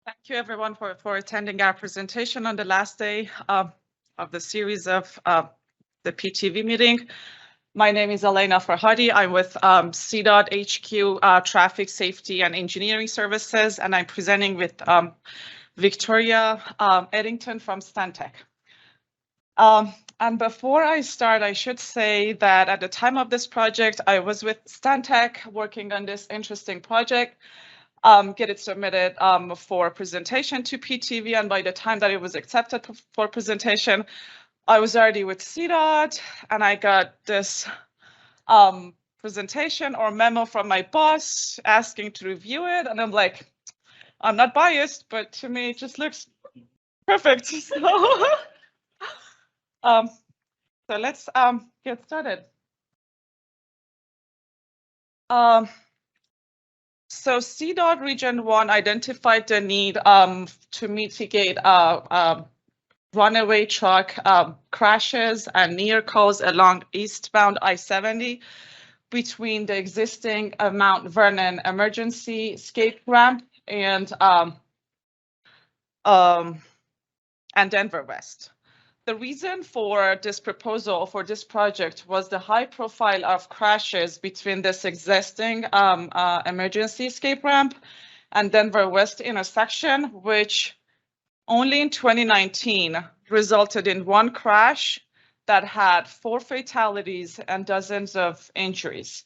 Thank you, everyone, for attending our presentation on the last day of the series of the PTV meeting. My name is Elena Farhadi. I'm with CDOT HQ Traffic Safety and Engineering Services, and I'm presenting with Victoria Eddington from Stantec. And before I start, I should say that at the time of this project, I was with Stantec working on this interesting project. Get it submitted for presentation to PTV, and by the time that it was accepted for presentation, I was already with CDOT, and I got this presentation or memo from my boss asking to review it, and I'm like, I'm not biased, but to me it just looks perfect. So let's get started. So CDOT Region 1 identified the need to mitigate runaway truck crashes and near calls along eastbound I-70 between the existing Mount Vernon emergency escape ramp and Denver West. The reason for this proposal for this project was the high profile of crashes between this existing emergency escape ramp and Denver West intersection, which only in 2019 resulted in one crash that had 4 fatalities and dozens of injuries.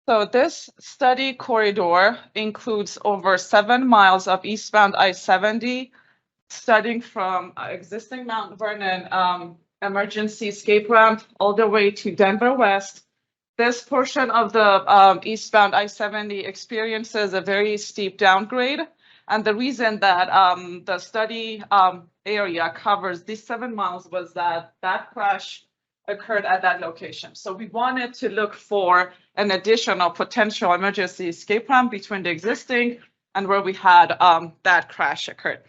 So this study corridor includes over 7 miles of eastbound I-70, starting from existing Mount Vernon emergency escape ramp all the way to Denver West. This portion of the eastbound I-70 experiences a very steep downgrade. And the reason that the study area covers these 7 miles was that crash occurred at that location. So we wanted to look for an additional potential emergency escape ramp between the existing and where we had that crash occurred.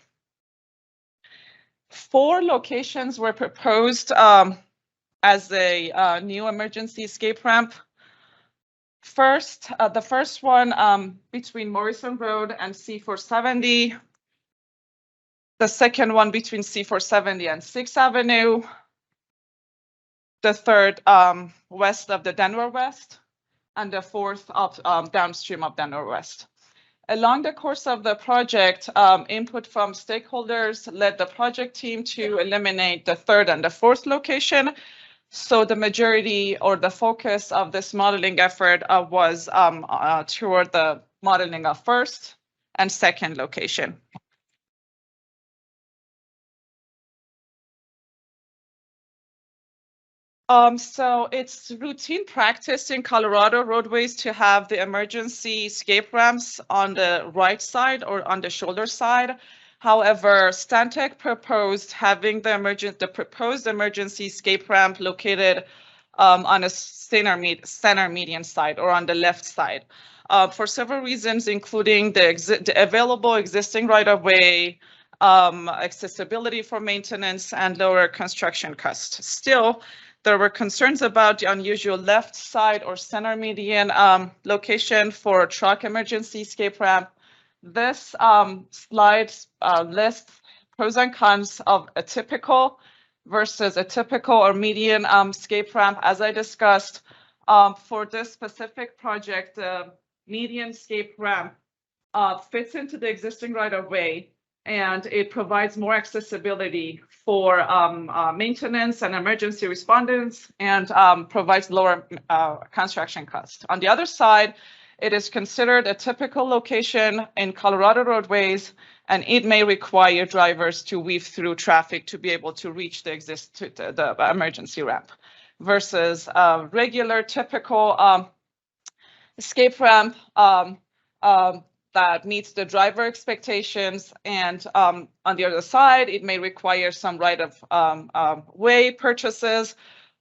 4 locations were proposed as a new emergency escape ramp. First, the first one between Morrison Road and C470. The second one between C470 and 6th Avenue. The third west of the Denver West, and the fourth up downstream of Denver West. Along the course of the project, input from stakeholders led the project team to eliminate the third and the fourth location. So the majority or the focus of this modeling effort was toward the modeling of first and second location. So it's routine practice in Colorado roadways to have the emergency escape ramps on the right side or on the shoulder side. However, Stantec proposed having the proposed emergency escape ramp located on a center median side or on the left side for several reasons, including the available existing right-of-way, accessibility for maintenance, and lower construction costs. Still, there were concerns about the unusual left side or center median location for a truck emergency escape ramp. This slide lists pros and cons of a typical versus a typical or median escape ramp. As I discussed, for this specific project, the median escape ramp fits into the existing right-of-way, and it provides more accessibility for maintenance and emergency responders, and provides lower construction costs. On the other side, it is considered a typical location in Colorado roadways, and it may require drivers to weave through traffic to be able to reach the emergency ramp, versus a regular typical escape ramp that meets the driver expectations, and on the other side, it may require some right-of-way purchases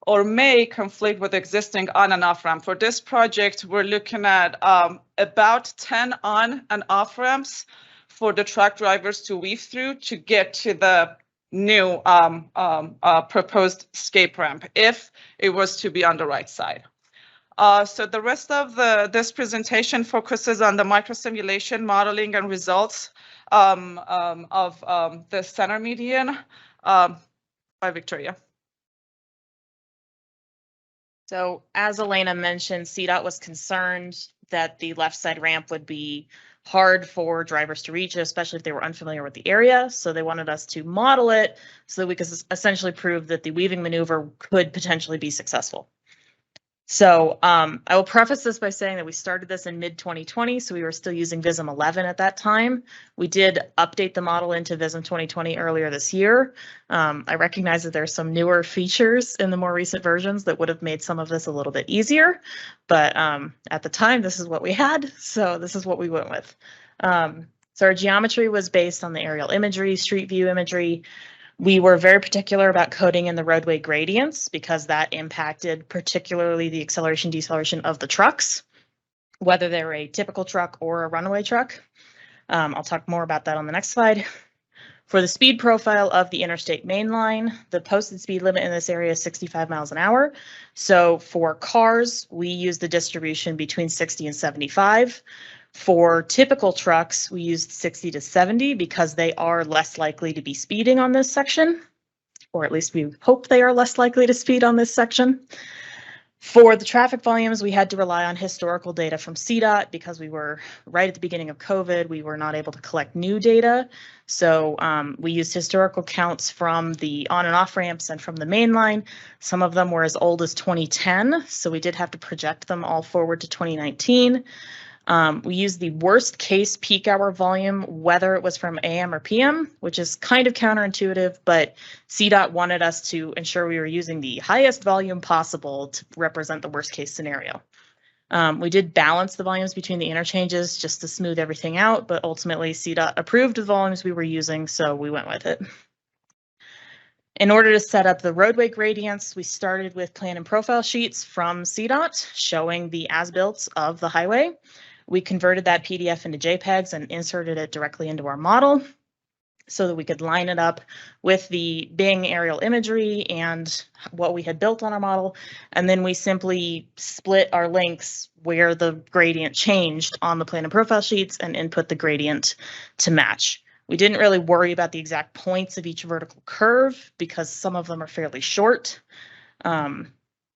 or may conflict with existing on and off ramp. For this project, we're looking at about 10 on and off ramps for the truck drivers to weave through to get to the new proposed escape ramp if it was to be on the right side. So the rest of this presentation focuses on the microsimulation modeling and results of the center median by Victoria. So as Elena mentioned, CDOT was concerned that the left side ramp would be hard for drivers to reach, especially if they were unfamiliar with the area. So they wanted us to model it so that we could essentially prove that the weaving maneuver could potentially be successful. So I will preface this by saying that we started this in mid-2020, so we were still using Vism 11 at that time. We did update the model into Vism 2020 earlier this year. I recognize that there are some newer features in the more recent versions that would have made some of this a little bit easier, but at the time, this is what we had, so this is what we went with. So our geometry was based on the aerial imagery, street view imagery. We were very particular about coding in the roadway gradients because that impacted particularly the acceleration deceleration of the trucks, whether they were a typical truck or a runaway truck. I'll talk more about that on the next slide. For the speed profile of the interstate main line, the posted speed limit in this area is 65 miles an hour. So for cars, we use the distribution between 60 and 75. For typical trucks, we used 60 to 70 because they are less likely to be speeding on this section, or at least we hope they are less likely to speed on this section. For the traffic volumes, we had to rely on historical data from CDOT because we were right at the beginning of COVID. We were not able to collect new data. So we used historical counts from the on and off ramps and from the main line. Some of them were as old as 2010, so we did have to project them all forward to 2019. We used the worst case peak hour volume, whether it was from AM or PM, which is kind of counterintuitive, but CDOT wanted us to ensure we were using the highest volume possible to represent the worst case scenario. We did balance the volumes between the interchanges just to smooth everything out, but ultimately CDOT approved the volumes we were using, so we went with it. In order to set up the roadway gradients, we started with plan and profile sheets from CDOT showing the as-built of the highway. We converted that PDF into JPEGs and inserted it directly into our model so that we could line it up with the Bing aerial imagery and what we had built on our model. And then we simply split our links where the gradient changed on the plan and profile sheets and input the gradient to match. We didn't really worry about the exact points of each vertical curve because some of them are fairly short.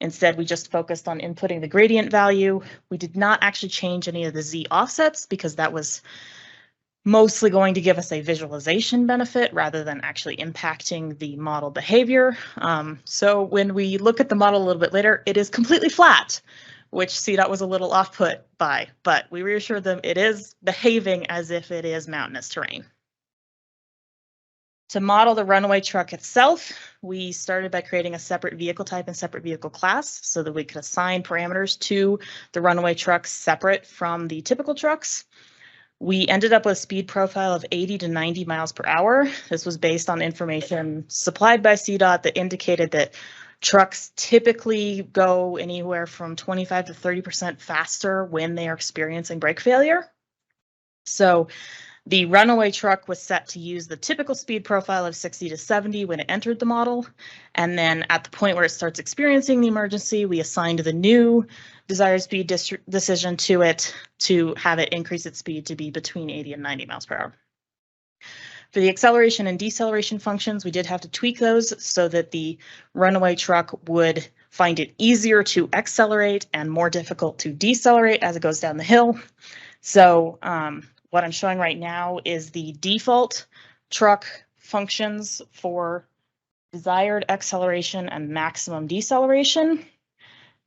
Instead, we just focused on inputting the gradient value. We did not actually change any of the Z offsets because that was mostly going to give us a visualization benefit rather than actually impacting the model behavior. So when we look at the model a little bit later, it is completely flat, which CDOT was a little off-put by, but we reassured them it is behaving as if it is mountainous terrain. To model the runaway truck itself, we started by creating a separate vehicle type and separate vehicle class so that we could assign parameters to the runaway trucks separate from the typical trucks. We ended up with a speed profile of 80 to 90 miles per hour. This was based on information supplied by CDOT that indicated that trucks typically go anywhere from 25 to 30% faster when they are experiencing brake failure. So the runaway truck was set to use the typical speed profile of 60 to 70 when it entered the model. And then at the point where it starts experiencing the emergency, we assigned the new desired speed decision to it to have it increase its speed to be between 80 and 90 miles per hour. For the acceleration and deceleration functions, we did have to tweak those so that the runaway truck would find it easier to accelerate and more difficult to decelerate as it goes down the hill. So what I'm showing right now is the default truck functions for desired acceleration and maximum deceleration.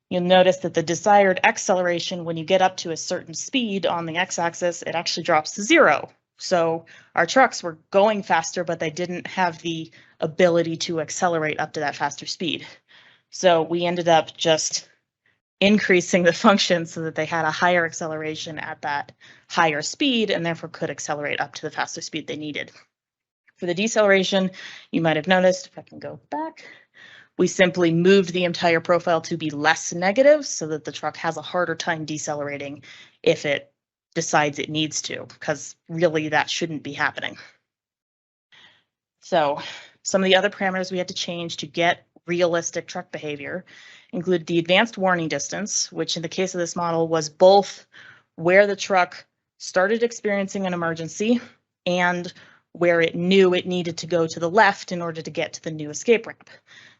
You'll notice that the desired acceleration, when you get up to a certain speed on the x-axis, it actually drops to 0. So our trucks were going faster, but they didn't have the ability to accelerate up to that faster speed. So we ended up just increasing the function so that they had a higher acceleration at that higher speed and therefore could accelerate up to the faster speed they needed. For the deceleration, you might have noticed, if I can go back, we simply moved the entire profile to be less negative so that the truck has a harder time decelerating if it decides it needs to, because really that shouldn't be happening. So some of the other parameters we had to change to get realistic truck behavior include the advanced warning distance, which in the case of this model was both where the truck started experiencing an emergency and where it knew it needed to go to the left in order to get to the new escape ramp.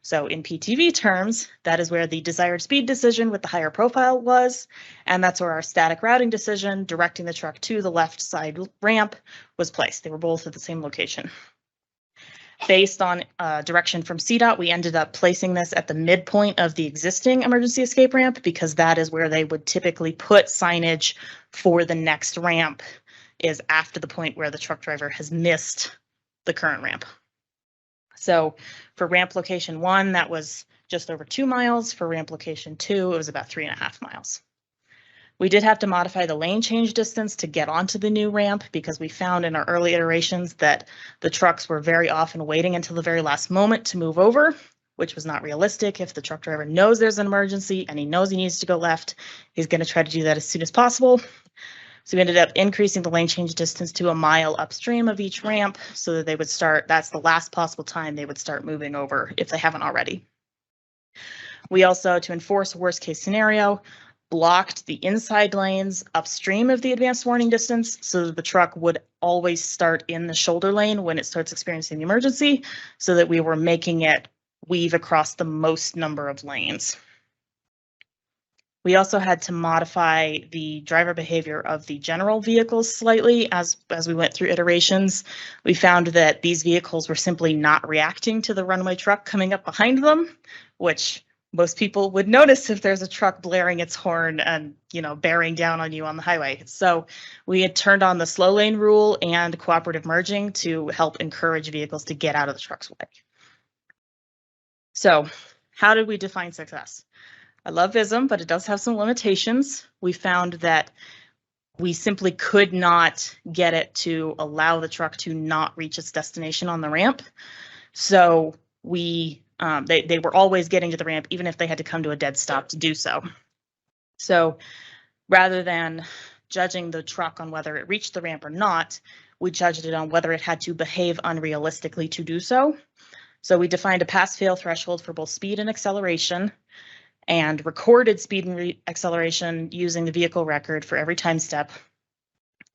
So in PTV terms, that is where the desired speed decision with the higher profile was, and that's where our static routing decision directing the truck to the left side ramp was placed. They were both at the same location. Based on direction from CDOT, we ended up placing this at the midpoint of the existing emergency escape ramp because that is where they would typically put signage for the next ramp, is after the point where the truck driver has missed the current ramp. So for ramp location 1, that was just over 2 miles. For ramp location 2, it was about 3.5 miles. We did have to modify the lane change distance to get onto the new ramp because we found in our early iterations that the trucks were very often waiting until the very last moment to move over, which was not realistic. If the truck driver knows there's an emergency and he knows he needs to go left, he's going to try to do that as soon as possible. So we ended up increasing the lane change distance to 1 mile upstream of each ramp so that they would start, that's the last possible time they would start moving over if they haven't already. We also, to enforce a worst case scenario, blocked the inside lanes upstream of the advanced warning distance so that the truck would always start in the shoulder lane when it starts experiencing the emergency, so that we were making it weave across the most number of lanes. We also had to modify the driver behavior of the general vehicles slightly as we went through iterations. We found that these vehicles were simply not reacting to the runway truck coming up behind them, which most people would notice if there's a truck blaring its horn and, bearing down on you on the highway. So we had turned on the slow lane rule and cooperative merging to help encourage vehicles to get out of the truck's way. So how did we define success? I love VISM, but it does have some limitations. We found that we simply could not get it to allow the truck to not reach its destination on the ramp. So they were always getting to the ramp, even if they had to come to a dead stop to do so. So rather than judging the truck on whether it reached the ramp or not, we judged it on whether it had to behave unrealistically to do so. So we defined a pass-fail threshold for both speed and acceleration, and recorded speed and acceleration using the vehicle record for every time step.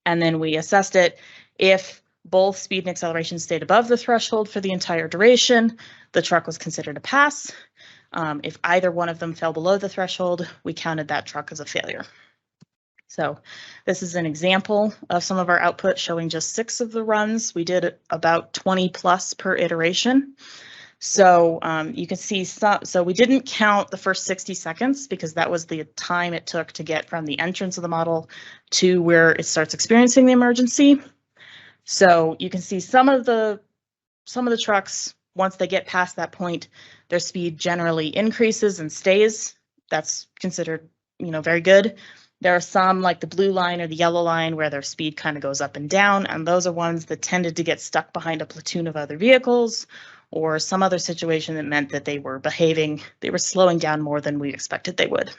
And then we assessed it. If both speed and acceleration stayed above the threshold for the entire duration, the truck was considered a pass. If either one of them fell below the threshold, we counted that truck as a failure. So this is an example of some of our output showing just 6 of the runs. We did about 20 plus per iteration. So you can see, so we didn't count the first 60 seconds because that was the time it took to get from the entrance of the model to where it starts experiencing the emergency. So you can see some of the trucks, once they get past that point, their speed generally increases and stays. That's considered, very good. There are some like the blue line or the yellow line where their speed kind of goes up and down, and those are ones that tended to get stuck behind a platoon of other vehicles or some other situation that meant that they were slowing down more than we expected they would.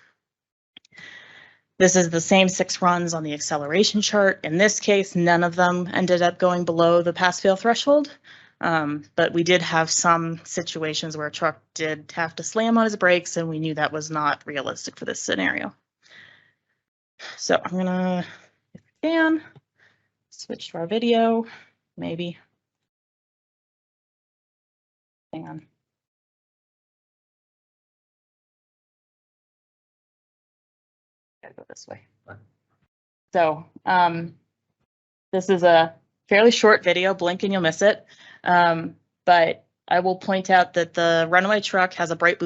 This is the same 6 runs on the acceleration chart. In this case, none of them ended up going below the pass-fail threshold, but we did have some situations where a truck did have to slam on his brakes, and we knew that was not realistic for this scenario. So I'm gonna, if I can, switch to our video, maybe. Hang on. Gotta go this way. So this is a fairly short video. Blink and you'll miss it. But I will point out that the runaway truck has a bright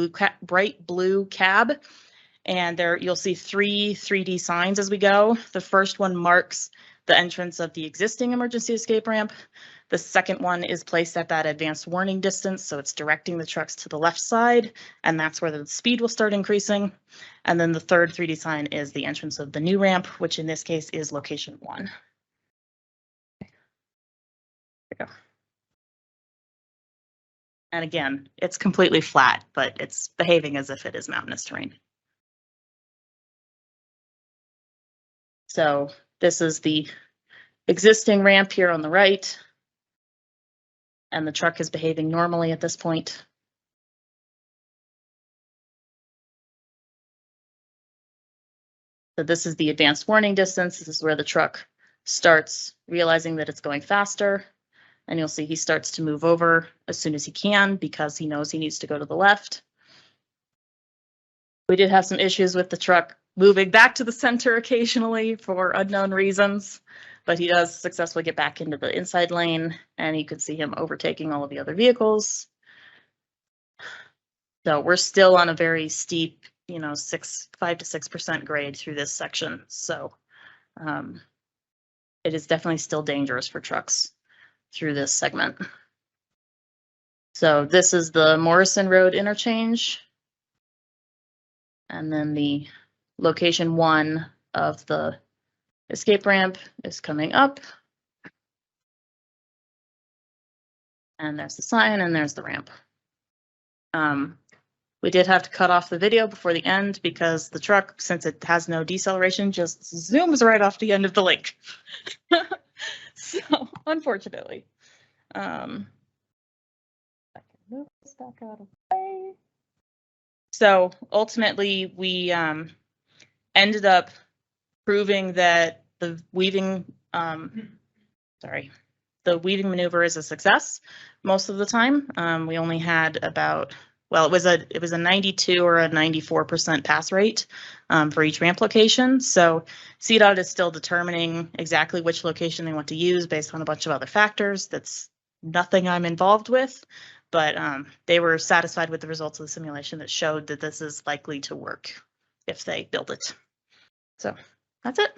blue cab, and there you'll see 3 3D signs as we go. The first one marks the entrance of the existing emergency escape ramp. The second one is placed at that advanced warning distance, so it's directing the trucks to the left side, and that's where the speed will start increasing. And then the third 3D sign is the entrance of the new ramp, which in this case is location 1. There we go. And again, it's completely flat, but it's behaving as if it is mountainous terrain. So this is the existing ramp here on the right, and the truck is behaving normally at this point. So this is the advanced warning distance. This is where the truck starts realizing that it's going faster. And you'll see he starts to move over as soon as he can because he knows he needs to go to the left. We did have some issues with the truck moving back to the center occasionally for unknown reasons, but he does successfully get back into the inside lane, and you can see him overtaking all of the other vehicles. So we're still on a very steep, 5 to 6% grade through this section. So it is definitely still dangerous for trucks through this segment. So this is the Morrison Road interchange. And then the location 1 of the escape ramp is coming up. And there's the sign and there's the ramp. We did have to cut off the video before the end because the truck, since it has no deceleration, just zooms right off the end of the lake. So, unfortunately. I can move this back out of the way. So ultimately, we ended up proving that the weaving maneuver is a success most of the time. We only had about, well, it was a 92 or a 94% pass rate for each ramp location. So CDOT is still determining exactly which location they want to use based on a bunch of other factors. That's nothing I'm involved with, but they were satisfied with the results of the simulation that showed that this is likely to work if they build it. So that's it.